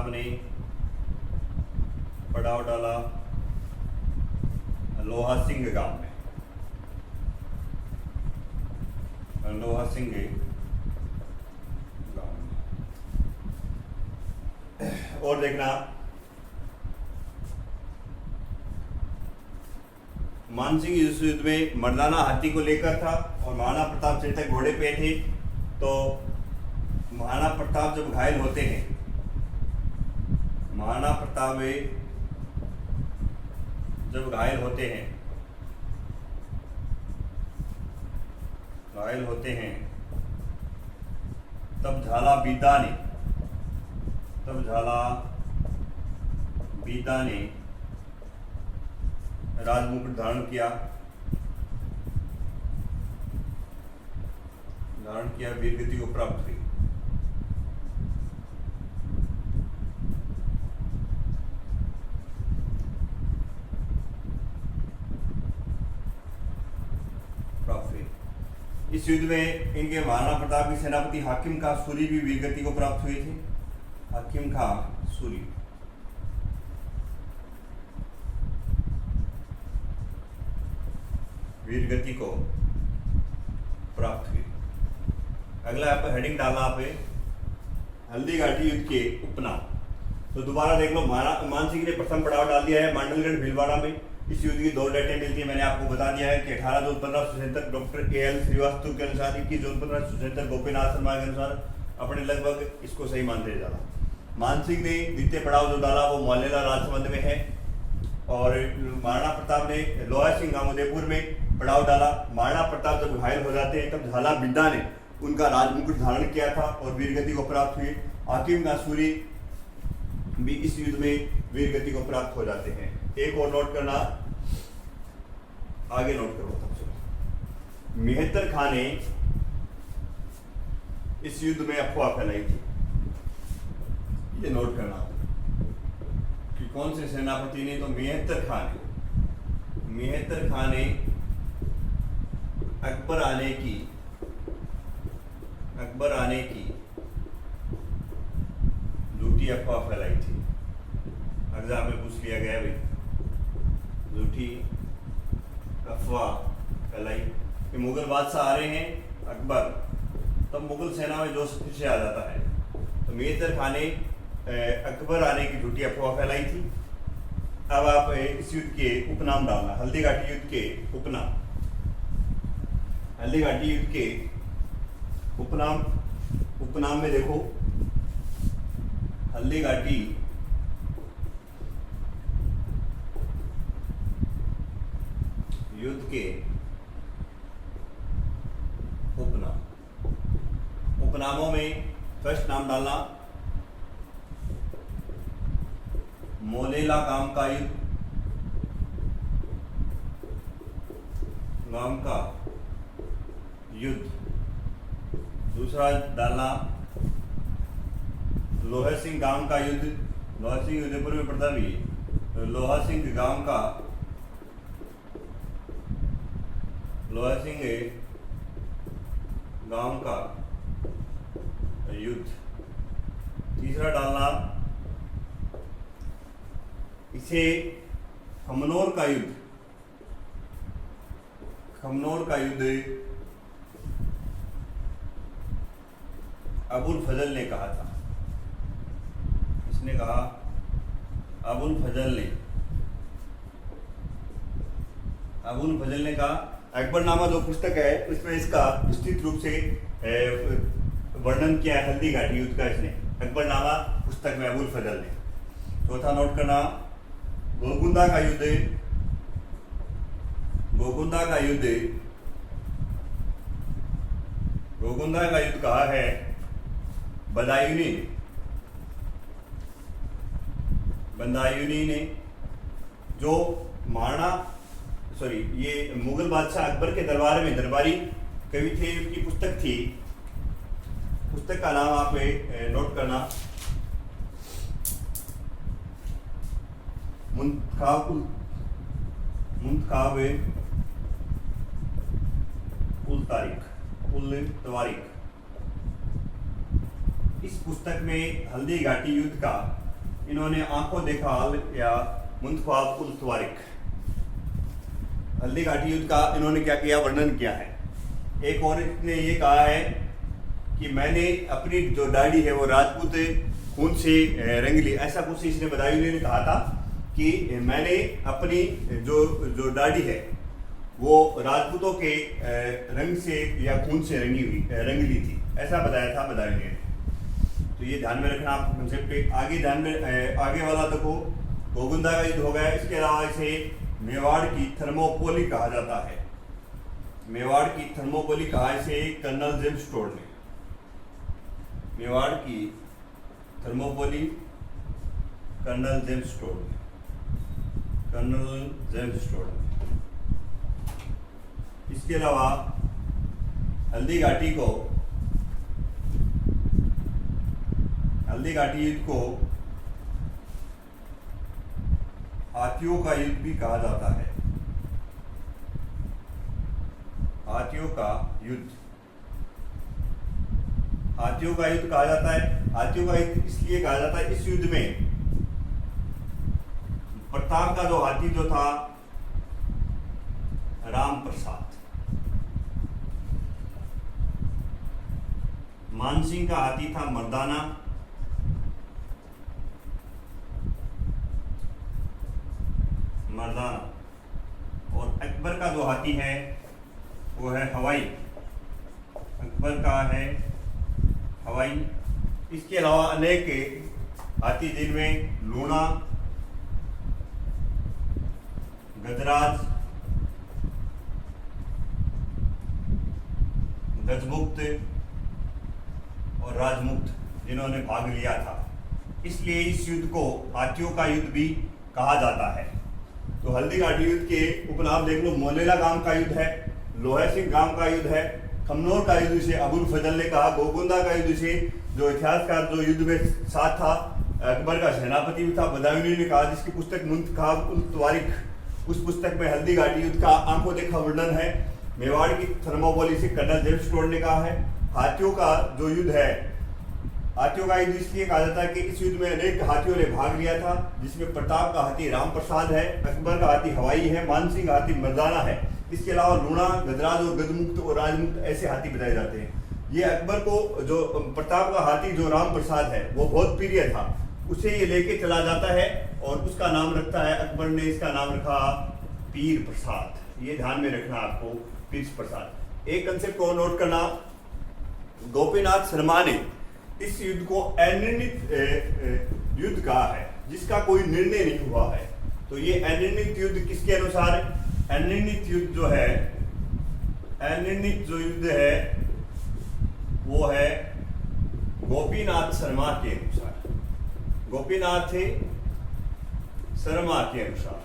ने पड़ाव डाला लोहा सिंह गांव में। और देखना मानसिंह इस युद्ध में मर्दाना हाथी को लेकर था और महाराणा प्रताप चेतक घोड़े पे थे। तो महाराणा प्रताप जब घायल होते हैं, तब झाला बीदा ने राजमुकुट धारण किया, वीरगति को प्राप्त हुई। इस युद्ध में इनके महाराणा प्रताप के सेनापति हाकिम खां सूरी भी वीरगति को प्राप्त हुए थे। हाकिम खां सूरी वीरगति को प्राप्त हुई। अगला आप हेडिंग डालना आप हल्दी घाटी युद्ध के उपनाम। तो दोबारा देख लो, मानसिंह ने प्रथम पड़ाव डाल दिया है मांडलगढ़ भीलवाड़ा में। इस युद्ध की दो डेटें मिलती है, मैंने आपको बता दिया है कि 18 जून 1577 डॉक्टर A.L. श्रीवास्तव के अनुसार, 21 जून 1577 गोपीनाथ शर्मा के अनुसार, अपने लगभग इसको सही मानते जाना। मानसिंह ने द्वितीय पड़ाव जो डाला वो मोलेला राजसमंद में है, और महाराणा प्रताप ने लोहा सिंह गांव उदयपुर में पड़ाव डाला। महाराणा प्रताप जब घायल हो जाते हैं तब झाला बिद्दा ने उनका राजमुकुट धारण किया था और वीरगति को प्राप्त हुई। हाकिम खां सूरी भी इस युद्ध में वीरगति को प्राप्त हो जाते हैं। एक और नोट करना, आगे नोट करो तब चलो। मेहतर खां ने इस युद्ध में अफवाह फैलाई थी, ये नोट करना कि कौन से सेनापति ने। तो मेहतर खां ने अकबर आने की झूठी अफवाह फैलाई थी। एग्जाम में पूछ लिया गया भाई, झूठी अफवाह फैलाई कि मुगल बादशाह आ रहे हैं अकबर, तब मुगल सेना में जोश फिर से आ जाता है। तो मेहतर खां ने अकबर आने की झूठी अफवाह फैलाई थी। अब आप इस युद्ध के उपनाम डालना, हल्दी घाटी युद्ध के उपनाम। हल्दी घाटी युद्ध के उपनाम में देखो, हल्दी घाटी युद्ध के उपनाम। उपनामों में फर्स्ट नाम डालना मोलेला गांव का युद्ध, गांव का युद्ध। दूसरा डालना लोहा सिंह गांव का युद्ध, लोहा सिंह उदयपुर में पड़ता भी है, लोहा सिंह गांव का, लोहा सिंह गांव का युद्ध। तीसरा डालना इसे खमनोर का युद्ध, खमनोर का युद्ध अबुल फजल ने कहा था। इसने कहा अबुल फजल ने, अबुल फजल ने कहा। अकबरनामा जो पुस्तक है उसमें इसका विस्तृत रूप से वर्णन किया है हल्दी घाटी युद्ध का इसने, अकबरनामा पुस्तक में अबुल फजल ने। चौथा नोट करना गोगुंदा का युद्ध, गोगुंदा का युद्ध, गोगुंदा का युद्ध कहा है बदायूनी, बदायूनी ने, जो ये मुगल बादशाह अकबर के दरबार में दरबारी कवि थे, उनकी पुस्तक थी। पुस्तक का नाम आप नोट करना मुंतखाब उल तवारीख। इस पुस्तक में हल्दी घाटी युद्ध का इन्होंने आंखों देखा हाल या मुंतखाब उल तवारीख, हल्दी घाटी युद्ध का इन्होंने क्या किया, वर्णन किया है। एक और ने ये कहा है कि मैंने अपनी जो दाढ़ी है वो राजपूत खून से रंग ली, ऐसा कुछ इसने बदायूनी ने कहा था कि मैंने अपनी जो दाढ़ी है वो राजपूतों के रंग से या खून से रंग ली थी, ऐसा बताया था बदायूनी ने। तो ये ध्यान में रखना आप कंसेप्ट। आगे ध्यान में आगे वाला देखो, गोगुंदा का युद्ध हो गया। इसके अलावा इसे मेवाड़ की थर्मोपोली कहा जाता है, मेवाड़ की थर्मोपोली कहा इसे कर्नल जेम्स टोड ने, मेवाड़ की थर्मोपोली कर्नल जेम्स टोड ने, कर्नल जेम्स टोड। इसके अलावा हल्दी घाटी युद्ध को हाथियों का युद्ध भी कहा जाता है, हाथियों का युद्ध, हाथियों का युद्ध कहा जाता है। हाथियों का युद्ध इसलिए कहा जाता है, इस युद्ध में प्रताप का जो हाथी जो था राम प्रसाद, मानसिंह का हाथी था मर्दाना, और अकबर का जो हाथी है वो है हवाई, अकबर का है हवाई। इसके अलावा अनेक हाथी जिनमें लूणा, गजराज, गजमुक्त और राजमुक्त जिन्होंने भाग लिया था, इसलिए इस युद्ध को हाथियों का युद्ध भी कहा जाता है। तो हल्दी घाटी युद्ध के उपनाम देख लो, मोलेला गांव का युद्ध है, लोहा सिंह गांव का युद्ध है, खमनोर का युद्ध से अबुल फजल ने कहा, गोगुंदा का युद्ध से जो इतिहासकार जो युद्ध में साथ था अकबर का सेनापति भी था, बदायूनी ने कहा, जिसकी पुस्तक मुंतखाब उल तवारीख, उस पुस्तक में हल्दी घाटी युद्ध का आंखों देखा वर्णन है। मेवाड़ की थर्मोपोली से कर्नल जेम्स टोड ने कहा है। हाथियों का जो युद्ध है, हाथियों का युद्ध इसलिए कहा जाता है कि इस युद्ध में अनेक हाथियों ने भाग लिया था, जिसमें प्रताप का हाथी राम प्रसाद है, अकबर का हाथी हवाई है, मानसिंह का हाथी मर्दाना है। इसके अलावा लूणा, गजराज और गजमुक्त और राजमुक्त ऐसे हाथी बताए जाते हैं। ये अकबर को जो प्रताप का हाथी जो राम प्रसाद है वो बहुत प्रिय था, उसे ये लेके चला जाता है और उसका नाम रखता है, अकबर ने इसका नाम रखा पीर प्रसाद। ये ध्यान में रखना आपको, पीर प्रसाद। एक कंसेप्ट को नोट करना, गोपीनाथ शर्मा ने इस युद्ध को अनिर्णित युद्ध कहा है, जिसका कोई निर्णय नहीं हुआ है। तो ये अनिर्णित युद्ध किसके अनुसार है? अनिर्णित युद्ध जो है, अनिर्णित जो युद्ध है वो है गोपीनाथ शर्मा के अनुसार, गोपीनाथ शर्मा के अनुसार,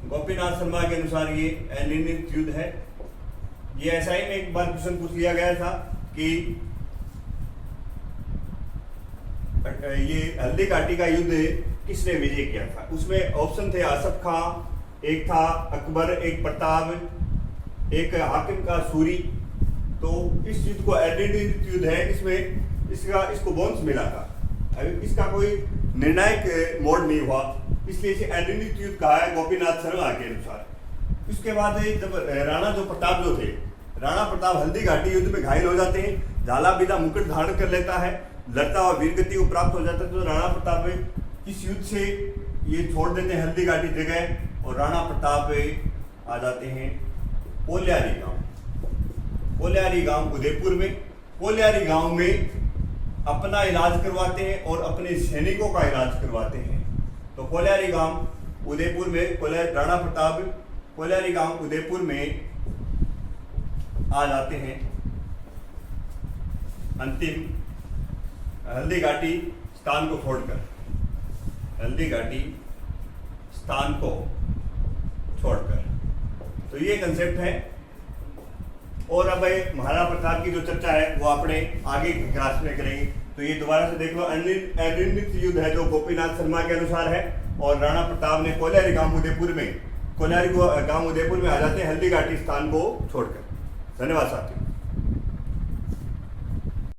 गोपीनाथ शर्मा के अनुसार ये अनिर्णित युद्ध है। ये ऐसा ही में एक बार क्वेश्चन पूछ लिया गया था कि ये हल्दी घाटी का युद्ध किसने विजय किया था। उसमें ऑप्शन थे आसफ खां, एक था अकबर, एक प्रताप, एक हाकिम का सूरी। तो इस युद्ध को अनिर्णित युद्ध है, इसमें इसको बोनस मिला था, अभी इसका कोई निर्णायक मोड़ नहीं हुआ, इसलिए इसे अनिर्णित युद्ध कहा है गोपीनाथ शर्मा के अनुसार। उसके बाद जब राणा जो प्रताप जो थे, राणा प्रताप हल्दी घाटी युद्ध में घायल हो जाते हैं, झाला बिला मुकुट धारण कर लेता है, लड़ता हुआ वीरगति को प्राप्त हो जाता है। तो राणा प्रताप इस युद्ध से ये छोड़ देते हैं हल्दी घाटी जगह और राणा प्रताप आ जाते हैं कोल्यारी गांव, कोल्यारी गांव उदयपुर में। कोल्यारी गांव में अपना इलाज करवाते हैं और अपने सैनिकों का इलाज करवाते हैं। तो कोल्यारी गांव उदयपुर में राणा प्रताप कोल्यारी गांव उदयपुर में आ जाते हैं अंतिम हल्दी घाटी स्थान को छोड़कर, हल्दी घाटी स्थान को छोड़कर। तो ये कंसेप्ट है। और अब महाराणा प्रताप की जो चर्चा है वो अपने आगे की क्लास में करेंगे। तो ये दोबारा से देख लो, अनिर्णित युद्ध है जो गोपीनाथ शर्मा के अनुसार है, और राणा प्रताप ने कोल्यारी गांव उदयपुर में आ जाते हैं हल्दी घाटी स्थान को छोड़कर। धन्यवाद साथियों।